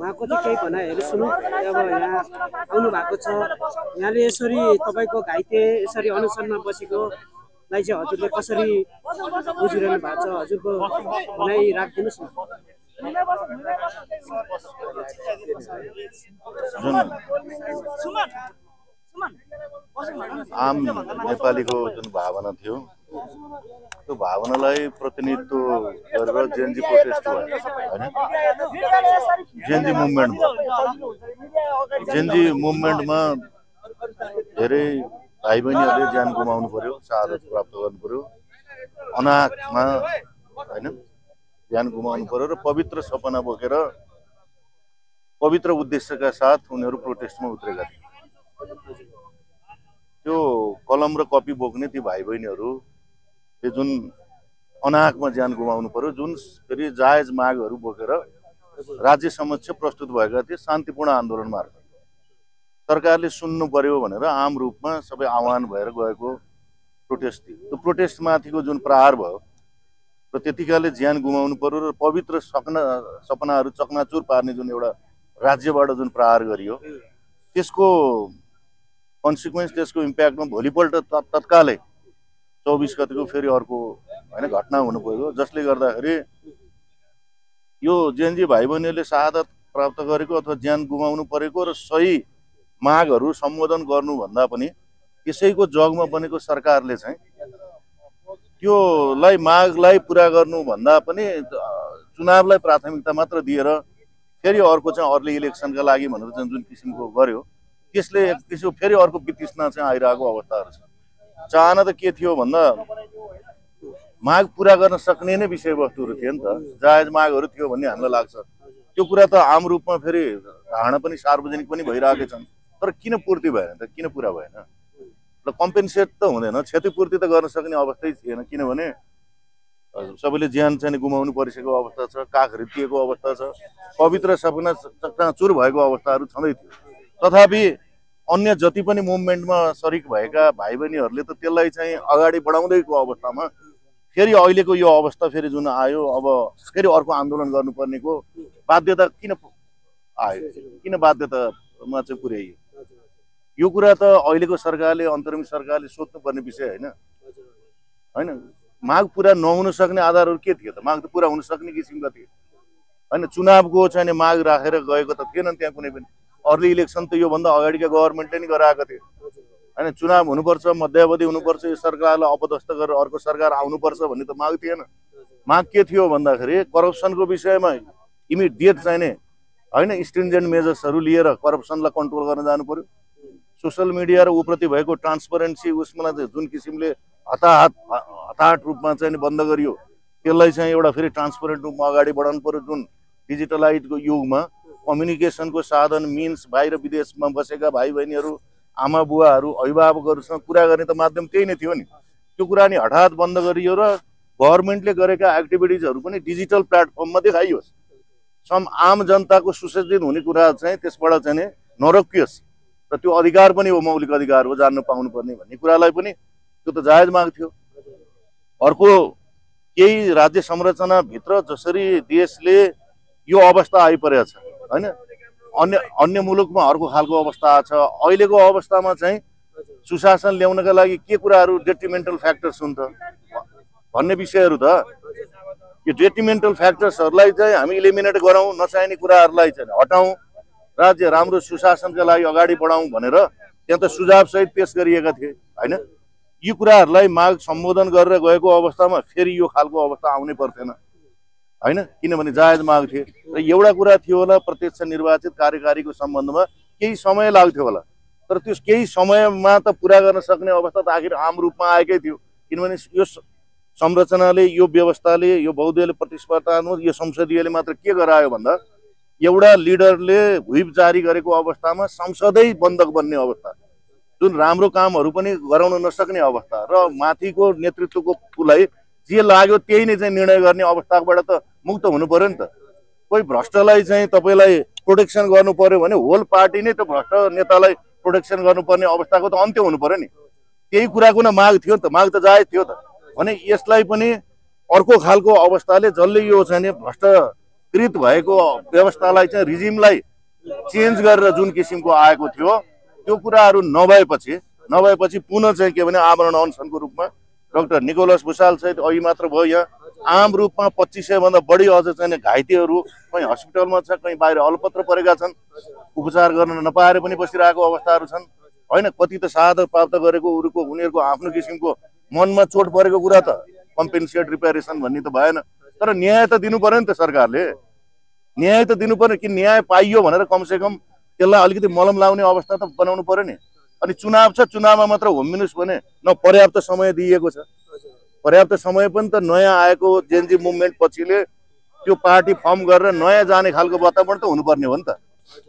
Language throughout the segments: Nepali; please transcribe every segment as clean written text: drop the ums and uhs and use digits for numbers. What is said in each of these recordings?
उहाँको चाहिँ केही भनाइहरू सुनौँ। अब यहाँ आउनु भएको छ, यहाँले यसरी तपाईँको घाइते यसरी अनुसन्धानमा बसेकोलाई चाहिँ हजुरले कसरी बुझिरहनु भएको छ, हजुरको भनाइ राखिदिनुहोस् न। आम नेपालीको जुन भावना थियो त्यो भावनालाई प्रतिनिधित्व गरेर जेएनजी प्रोटेस्ट भयो हैन। जेएनजी मुभमेन्टमा धेरै भाइ बहिनीहरूले ज्यान गुमाउनु पर्यो, शहादत प्राप्त गर्नु पर्यो, अनाहकमा हैन ज्यान गुमाउनु पर्यो र पवित्र सपना बोकेर पवित्र उद्देश्यका साथ उनीहरू प्रोटेस्टमा उत्रेका थिए। त्यो कलम र कपी बोक्ने ती भाइ बहिनीहरूले जुन अनाहकमा ज्यान गुमाउनु पर्यो, जुन फेरि जायज मागहरू बोकेर राज्य समक्ष प्रस्तुत भएका थिए शान्तिपूर्ण आन्दोलन मार्फत सरकारले सुन्नु पर्यो भनेर आम रूपमा सबै आह्वान भएर गएको प्रोटेस्ट थियो। त्यो प्रोटेस्टमाथिको जुन प्रहार भयो र त्यतिकाले ज्यान गुमाउनु पर्यो र पवित्र सपनाहरू चकनाचुर पार्ने जुन एउटा राज्यबाट जुन प्रहार गरियो त्यसको कन्सिक्वेन्स, त्यसको इम्प्याक्टमा भोलिपल्ट तत्कालै 24 गतिको फेरि अर्को हैन घटना हुनु पर्यो, जसले गर्दाखेरि यो जेएनजी भाइ बहिनीहरूले शहादत प्राप्त गरेको अथवा ज्यान गुमाउनु परेको र सही मागहरू सम्बोधन गर्नुभन्दा पनि त्यसैको जगमा बनेको सरकारले चाहिँ त्योलाई मागलाई पुरा गर्नुभन्दा पनि चुनावलाई प्राथमिकता मात्र दिएर फेरि अर्को चाहिँ अर्ली इलेक्सनका लागि भनेर चाहिँ जुन किसिमको गर्यो, त्यसले त्यसो फेरि अर्को वितृष्णा चाहिँ आइरहेको अवस्थाहरू छ। चाहना त के थियो भन्दा माग पुरा गर्न सक्ने नै विषयवस्तुहरू थिए नि त, जायज मागहरू थियो भन्ने हामीलाई लाग्छ। त्यो कुरा त आम रूपमा फेरि धारणा पनि सार्वजनिक पनि भइरहेकै छन्, तर किन पूर्ति भएन त, किन पुरा भएन र कम्पेन्सेट त हुँदैन, क्षतिपूर्ति त गर्न सक्ने अवस्थै थिएन। किनभने सबैले ज्यान चाहिँ गुमाउनु परिसकेको अवस्था छ, काख रित्तिएको अवस्था छ, पवित्र सपना चकनाचुर भएको अवस्थाहरू छँदै थियो। तथापि अन्य जति पनि मुभमेन्टमा सरिक भएका भाइ बहिनीहरूले त त्यसलाई चाहिँ अगाडि बढाउँदैको अवस्थामा फेरि अहिलेको यो अवस्था फेरि जुन आयो, अब फेरि अर्को आन्दोलन गर्नुपर्नेको बाध्यता किन आयो, किन बाध्यतामा चाहिँ पुर्याइयो? यो कुरा त अहिलेको सरकारले, अन्तरिम सरकारले सोध्नुपर्ने विषय होइन हैन। माग पुरा नहुन सक्ने आधारहरू के थियो त? माग त पुरा हुन सक्ने किसिमका थिए हैन। चुनावको चाहिँ माग राखेर गएको त थिएन त्यहाँ कुनै पनि। अर्ली इलेक्सन त योभन्दा अगाडिका गभर्मेन्टले नि गराएको थियो हैन। चुनाव हुनुपर्छ, मध्यावधि हुनुपर्छ, यो सरकारलाई अपदस्थ गरेर अर्को सरकार आउनुपर्छ भन्ने त माग थिएन। माग के थियो भन्दाखेरि करप्सनको विषयमा इमिडिएट चाहिने हैन स्ट्रिन्जेन्ट मेजर्सहरू लिएर करप्सनलाई कन्ट्रोल गर्न जानु पर्यो। सोसल मिडिया र उप्रति भएको ट्रान्सपरेन्सी उसमा जुन किसिमले हताहट रूपमा चाहिँ बन्द गरियो, त्यसलाई चाहिँ एउटा फेरि ट्रान्सपरेन्ट रूपमा अगाडि बढाउनु पर्यो। जुन डिजिटलाइजको युगमा कम्युनिकेसनको साधन मिन्स बाहिर विदेशमा बसेका भाइ बहिनीहरू, आमा बुवाहरू, अभिभावकहरूसँग कुरा गर्ने त माध्यम त्यही नै थियो नि। त्यो कुरा नि हठात बन्द गरियो र गभर्मेन्टले गरेका एक्टिभिटिजहरू पनि डिजिटल प्लेटफर्ममा देखाइयोस्, आम जनताको सुसज्जित हुने कुरा चाहिँ त्यसबाट चाहिँ नरोकियोस् र त्यो अधिकार पनि हो, मौलिक अधिकार हो, जान्न पाउनुपर्ने भन्ने कुरालाई पनि त्यो त जायज माग थियो। अर्को केही राज्य संरचनाभित्र जसरी देशले यो अवस्था आइपरेको छ हैन, अन्य मुलुकमा अर्को खालको अवस्था छ। अहिलेको अवस्थामा चाहिँ सुशासन ल्याउनका लागि के कुराहरू डेट्रिमेन्टल फ्याक्टर्स हुन् त भन्ने विषयहरू त यो डेट्रिमेन्टल फ्याक्टर्सहरूलाई चाहिँ हामी इलिमिनेट गरौँ, नचाहिने कुराहरूलाई चाहिँ हटाउँ, राज्य राम्रो सुशासनका लागि अगाडि बढाउँ भनेर त्यहाँ त सुझाव सहित पेश गरिएका थिए हैन। यी कुराहरूलाई माग सम्बोधन गरेर गएको अवस्थामा फेरि यो खालको अवस्था आउनै पर्थेन हैन, किनभने जायज माग थिए। र एउटा कुरा थियो होला, प्रत्यक्ष निर्वाचित कार्यकारीको सम्बन्धमा केही समय लाग्थ्यो होला, तर त्यो केही समयमा त पुरा गर्न सक्ने अवस्था त आखिर आम रूपमा आएकै थियो। किनभने यो संरचनाले, यो व्यवस्थाले, यो बहुदलीय प्रतिस्पर्धात्मक यो संसदीयले मात्र के गरायो भन्दा एउटा लिडरले व्हिप जारी गरेको अवस्थामा संसदै बन्धक बन्ने अवस्था, जुन राम्रो कामहरू पनि गराउन नसक्ने अवस्था र माथिको नेतृत्वको पुलाई जे लाग्यो त्यही नै चाहिँ निर्णय गर्ने अवस्थाबाट त मुक्त हुनु पर्यो नि त। कोही भ्रष्टलाई चाहिँ तपाईलाई प्रोटेक्सन गर्नु पर्यो भने होल पार्टी नै त भ्रष्ट नेतालाई प्रोटेक्सन गर्नुपर्ने अवस्थाको त अन्त्य हुनु पर्यो नि। त्यही कुराको न माग थियो नि त, माग त जायज थियो त। भने यसलाई पनि अर्को खालको अवस्थाले जसले यो चाहिँ भ्रष्ट कृत भएको व्यवस्थालाई चाहिँ रिजिमलाई चेन्ज गरेर जुन किसिमको आएको थियो त्यो कुराहरू नभएपछि पुनः चाहिँ के भने आमरण अनसनको रूपमा डाक्टर निकोलस भुसाल सहित अघि मात्र भयो यहाँ आम रूपमा 2500 भन्दा बढी अझ चाहिँ घाइतेहरू कहीँ हस्पिटलमा छ, कहीँ बाहिर अलपत्र परेका छन्, उपचार गर्न नपाएर पनि बसिरहेको अवस्थाहरू छन् होइन। कति त शहादत प्राप्त गरेको उनीहरूको आफ्नो किसिमको मनमा चोट परेको कुरा त कम्पेन्सेट रिपेयरेसन भन्ने त भएन। तर न्याय त दिनु पर्यो नि त, सरकारले न्याय त दिनु पर्यो कि न्याय पाइयो भनेर कमसेकम त्यसलाई अलिकति मलम लाउने अवस्था त बनाउनु पर्यो नि। अनि चुनाव छ, चुनावमा मात्र होमिनुहोस् भने न पर्याप्त समय दिएको छ। पर्याप्त समय पनि त नयाँ आएको जेनजी मुभमेन्ट पछिले त्यो पार्टी फर्म गरेर नयाँ जाने खालको वातावरण त हुनुपर्ने हो नि त।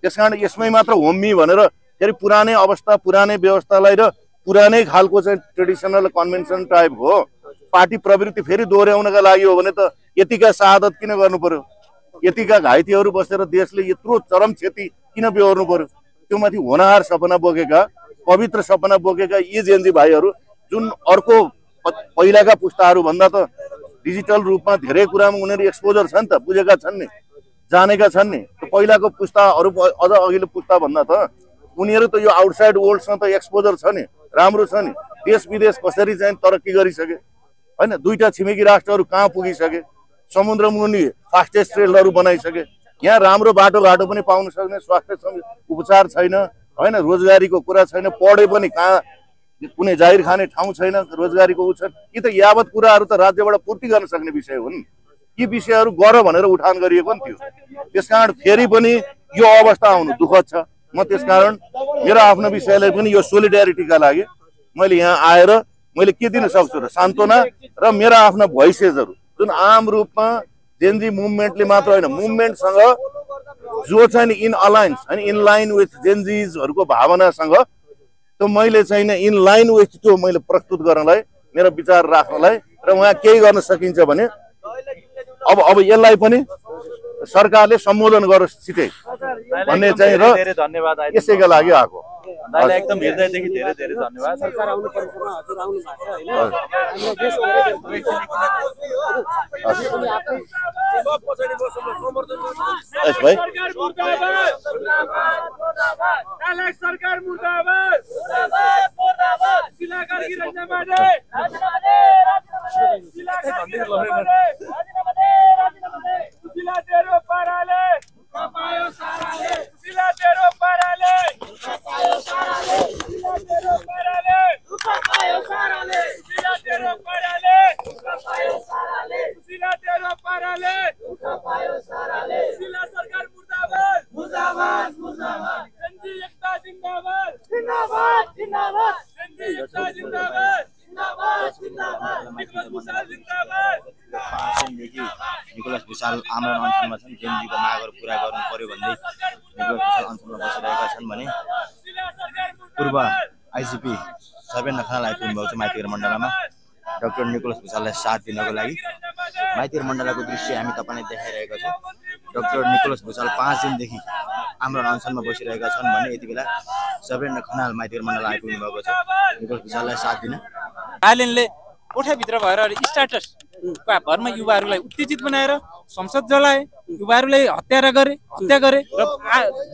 त्यसकारण यसमै मात्र होमी भनेर फेरि पुरानै अवस्था पुरानै व्यवस्थालाई र पुरानै खालको चाहिँ ट्रेडिसनल कन्भेन्सन टाइपको पार्टी प्रवृत्ति फेरि दोहोऱ्याउनका लागि हो भने त यतिका शहादत किन गर्नु पर्यो, यतिका घाइतेहरू बसेर देशले यत्रो चरम क्षति किन बेहोर्नु पर्यो। त्यो माथि होनहार सपना बोकेका, पवित्र सपना बोकेका यी जेनजी भाइहरू जुन अर्को पहिलाका पुस्ताहरू भन्दा त डिजिटल रूपमा धेरै कुरामा उनीहरू एक्सपोजर छन् त, बुझेका छन् नि, जानेका छन् नि। पहिलाको पुस्ताहरू अझ अघिल्लो पुस्ता भन्दा त उनीहरू त यो आउटसाइड वर्ल्डसँग त एक्सपोजर छ नि, राम्रो छ नि। देश विदेश कसरी चाहिँ तरक्की गरिसके होइन, 2टा छिमेकी राष्ट्रहरू कहाँ पुगिसके, समुद्र मुनि फास्टेस्ट रेलहरू बनाइसके, यहाँ राम्रो बाटोघाटो पनि पाउन सक्ने, स्वास्थ्य उपचार छैन होइन, रोजगारीको कुरा छैन, पढे पनि कहाँ कुनै जाहिर खाने ठाउँ छैन, रोजगारीको उ छ। यी त यावत कुराहरू त राज्यबाट पूर्ति गर्न सक्ने विषय हुन्। यी विषयहरू गर भनेर उठान गरिएको नि थियो। त्यसकारण फेरि पनि यो अवस्था आउनु दुःखद छ। म त्यसकारण मेरो आफ्नो विषयलाई पनि यो सोलिडेरिटीका लागि मैले यहाँ आएर मैले के दिन सक्छु र सान्त्वना र मेरा आफ्ना भोइसेसहरू जुन आम रूपमा जेनजी मुभमेन्टले मात्र होइन, मुभमेन्टसँग जो चाहिँ इन अलायन्स होइन, इन लाइन विथ जेनजिजहरूको भावनासँग त्यो मैले चाहिँ इन लाइन विथ त्यो मैले प्रस्तुत गर्नलाई, मेरो विचार राख्नलाई र उहाँ केही गर्न सकिन्छ भने अब यसलाई पनि सरकारले सम्बोधन गरोस् छिटै भन्ने चाहिँ र यसैका लागि आएको। एकदम हृदयदेखि धेरै धेरै धन्यवाद। सरकार आउनु पर्छ, हजुर आउनु भएको छ हैन, हाम्रो देश भाइ सरकार मुर्दाबाद, मुर्दाबाद, काला सरकार मुर्दाबाद, मुर्दाबाद, मुर्दाबाद, जिल्ला कार्की राजीनामा दे, राजीनामा दे, राजीनामा दे, जिल्ला कार्की राजीनामा दे, राजीनामा दे, राजीनामा दे, जिल्ला तेरो पाराले पायो साराले, जिल्ला तेरो पाराले पायो साराले, जिल्ला तेरो पाराले पायो साराले, जिल्ला तेरो पाराले पायो साराले, जिल्ला तेरो पाराले पायो साराले, जिल्ला सरकार मुर्दाबाद, मुर्दाबाद, मुर्दाबाद, जेनजी एकता जिन्दाबाद, जिन्दाबाद, जिन्दाबाद, जेनजी एकता जिन्दाबाद, जिन्दाबाद, जिन्दाबाद, निकोलस भुसाल जिन्दाबाद। निकोलस भुसाल आमरण अनसनमा छन्। जेनजीको मागहरू पुरा गर्नु पर्यो भन्दै निकोलस भुसाल अनसनमा बसिरहेका छन् भने पूर्व आइजिपी सर्वेन्द्र खनाल आइपुग्नु भएको छ माइतीघर मण्डलमा डाक्टर निकोलस भुसाललाई साथ दिनको लागि। माइतीघर मण्डलको दृश्य हामी तपाईँलाई देखाइरहेका छौँ। डाक्टर निकोलस भुसाल 5 दिनदेखि आमरण अनसनमा बसिरहेका छन् भने यति बेला सर्वेन्द्र खनाल माइतीघर मण्डल आइपुग्नु भएको छ निकोलस भुसाललाई साथ दिन। आइल्यान्डले कोठाभित्र भएर स्टाटस भरमा युवाहरूलाई उत्तेजित बनाएर संसद जलाए, युवाहरूलाई हत्या गरे र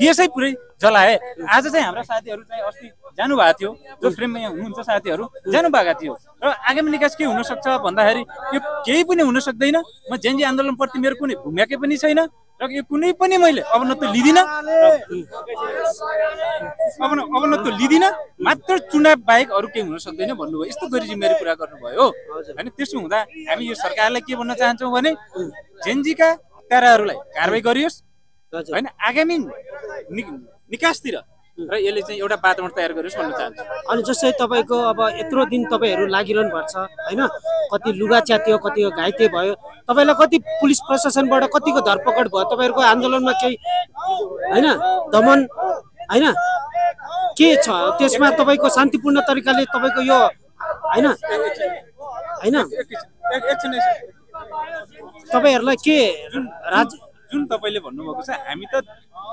देशै पुरै जलाए। आज चाहिँ हाम्रा साथीहरू चाहिँ अस्ति जानुभएको थियो, जो फ्रेममा यहाँ हुनुहुन्छ साथीहरू जानुभएको थियो र आगामी निकास के हुन सक्छ भन्दाखेरि यो केही पनि हुन सक्दैन। म जेनजी आन्दोलनप्रति मेरो कुनै भूमिका पनि छैन र यो कुनै पनि मैले अवनत्व लिदिनँ, मात्र चुनाव बाहेक अरू केही हुन सक्दैन भन्नुभयो। यस्तो गरी जिम्मेवारी पुरा गर्नुभयो होइन। त्यसो हुँदा हामी यो सरकारलाई के भन्न चाहन्छौँ भने जेनजीका हत्याराहरूलाई कारवाही गरियोस् होइन, आगामी निकासतिर र यसले चाहिँ एउटा वातावरण तयार गरियोस् भन्न चाहन्छु। अनि जस्तै तपाईँको अब यत्रो दिन तपाईँहरू लागिरहनु भएको छ होइन, कति लुगा च्यातियो, कति घाइते भयो, तपाईँलाई कति पुलिस प्रशासनबाट कतिको धरपकड भयो, तपाईँहरूको आन्दोलनमा केही होइन दमन होइन के छ, त्यसमा तपाईँको शान्तिपूर्ण तरिकाले तपाईँको यो होइन होइन तपाईँहरूलाई के जुन तपाईँले भन्नुभएको छ, हामी त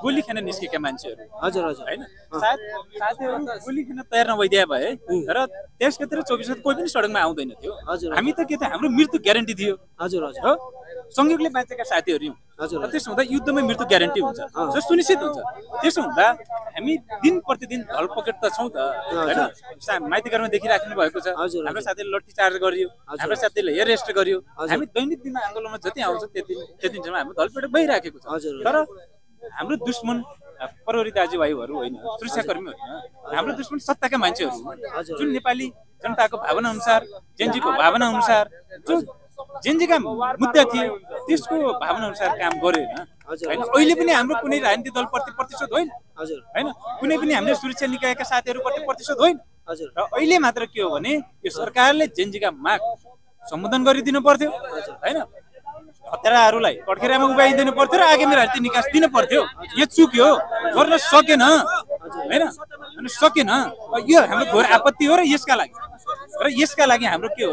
गोली खान निस्केका मान्छेहरू हजुर हजुर होइन, साथीहरू गोली खान तयार नभइदिया भए र त्यसभित्र 24 कोही पनि सडकमा आउँदैन थियो। हामी त के त हाम्रो मृत्यु ग्यारेन्टी थियो हजुर हजुर हो। संयोगले बाँचेका साथीहरू यौँ। हजुर त्यसो हुँदा युद्धमै मृत्यु ग्यारेन्टी हुन्छ, जो सुनिश्चित हुन्छ। त्यसो हुँदा हामी दिन प्रतिदिन धलपकड त छौँ त होइन। माइतीघरमा देखिराख्नु भएको छ, हाम्रो साथीले लट्ठी चार्ज गरियो, हाम्रो साथीले एरेस्ट गरियो। हामी दैनिक दिनमा आन्दोलनमा जति आउँछ त्यति दिनमा हाम्रो धलपकड भइराखेको छ। तर हाम्रो दुश्मन प्रहरी दाजुभाइहरू होइन, सुरक्षाकर्मी होइन, हाम्रो दुश्मन सत्ताका मान्छेहरू जुन नेपाली जनताको भावना अनुसार, जेनजीको भावना अनुसार, जो जेनजीका मुद्दा थिए त्यसको भावना अनुसार काम गरे होइन। अहिले पनि हाम्रो कुनै राजनीतिक दलप्रति प्रतिशोध होइन होइन, कुनै पनि हामीले सुरक्षा निकायका साथीहरूप्रति प्रतिशोध होइन। र अहिले मात्र के हो भने यो सरकारले जेनजीका माग सम्बोधन गरिदिनु पर्थ्यो होइन, हत्याराहरूलाई कठखेरामा उभ्याइदिनु पर्थ्यो र आगामी राजनीतिक निकास दिनु पर्थ्यो। यो चुक्यो, गर्न सकेन होइन, सकेन। यो हाम्रो घोर आपत्ति हो। र यसका लागि हाम्रो के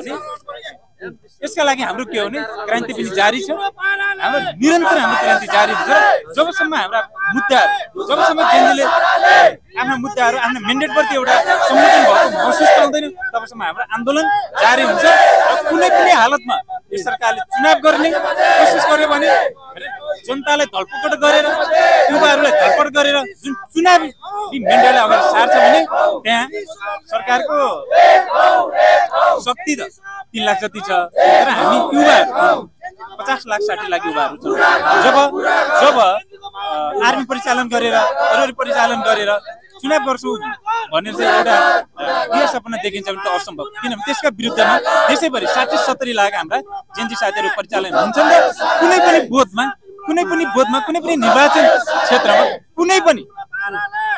हो भने क्रान्ति पनि जारी छ। हाम्रो निरन्तर हाम्रो क्रान्ति जारी हुन्छ। जबसम्म हाम्रा मुद्दाहरू, जबसम्म जेनजीले आफ्ना मुद्दाहरू, आफ्ना मेन्डेटप्रति एउटा सम्बोधन भएको महसुस पाउँदैन, तबसम्म हाम्रो आन्दोलन जारी हुन्छ। र कुनै पनि हालतमा यो सरकारले चुनाव गर्ने कोसिस गर्यो भने जनतालाई धलपकड गरेर, युवाहरूलाई धलपकड गरेर जुन चुनावी मेन्डेटलाई अगाडि सार्छ भने त्यहाँ सरकारको शक्ति त 3 लाख जति छ। तर हामी युवाहरू 50 लाख 60 लाख युवाहरू छौँ। जब आर्मी परिचालन गरेर, प्रहरी परिचालन गरेर चुनाव गर्छु भनेर चाहिँ एउटा यो सपना देखिन्छ भने त असम्भव। किनभने त्यसका विरुद्धमा देशैभरि 60-70 लाख हाम्रा जेनजी साथीहरू परिचालन हुन्छन्। र कुनै पनि बोधमा, कुनै पनि निर्वाचन क्षेत्रमा कुनै पनि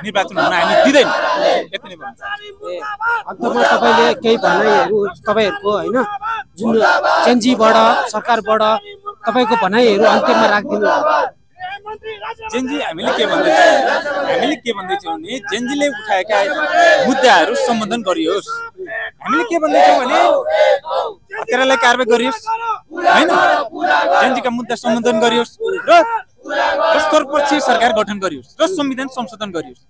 निर्वाचन हुन हामी दिँदैनौँ। यति नै भन्छ। अन्तमा तपाईँले केही भनाइहरू तपाईँहरूको होइन जुन जेनजीबाट सरकारबाट तपाईँको भनाइहरू अन्त्यमा राखिदिनु। जेनजी हामीले के भन्दैछौँ भने जेनजीले उठाएका मुद्दाहरू सम्बोधन गरियोस्। हामीले के भन्दैछौँ भने हत्यारालाई कारबाही गरियोस् होइन, जेनजीका मुद्दा सम्बोधन गरियोस् र सर्वपक्षीय सरकार गठन गरियोस् र संविधान संशोधन गरियोस्।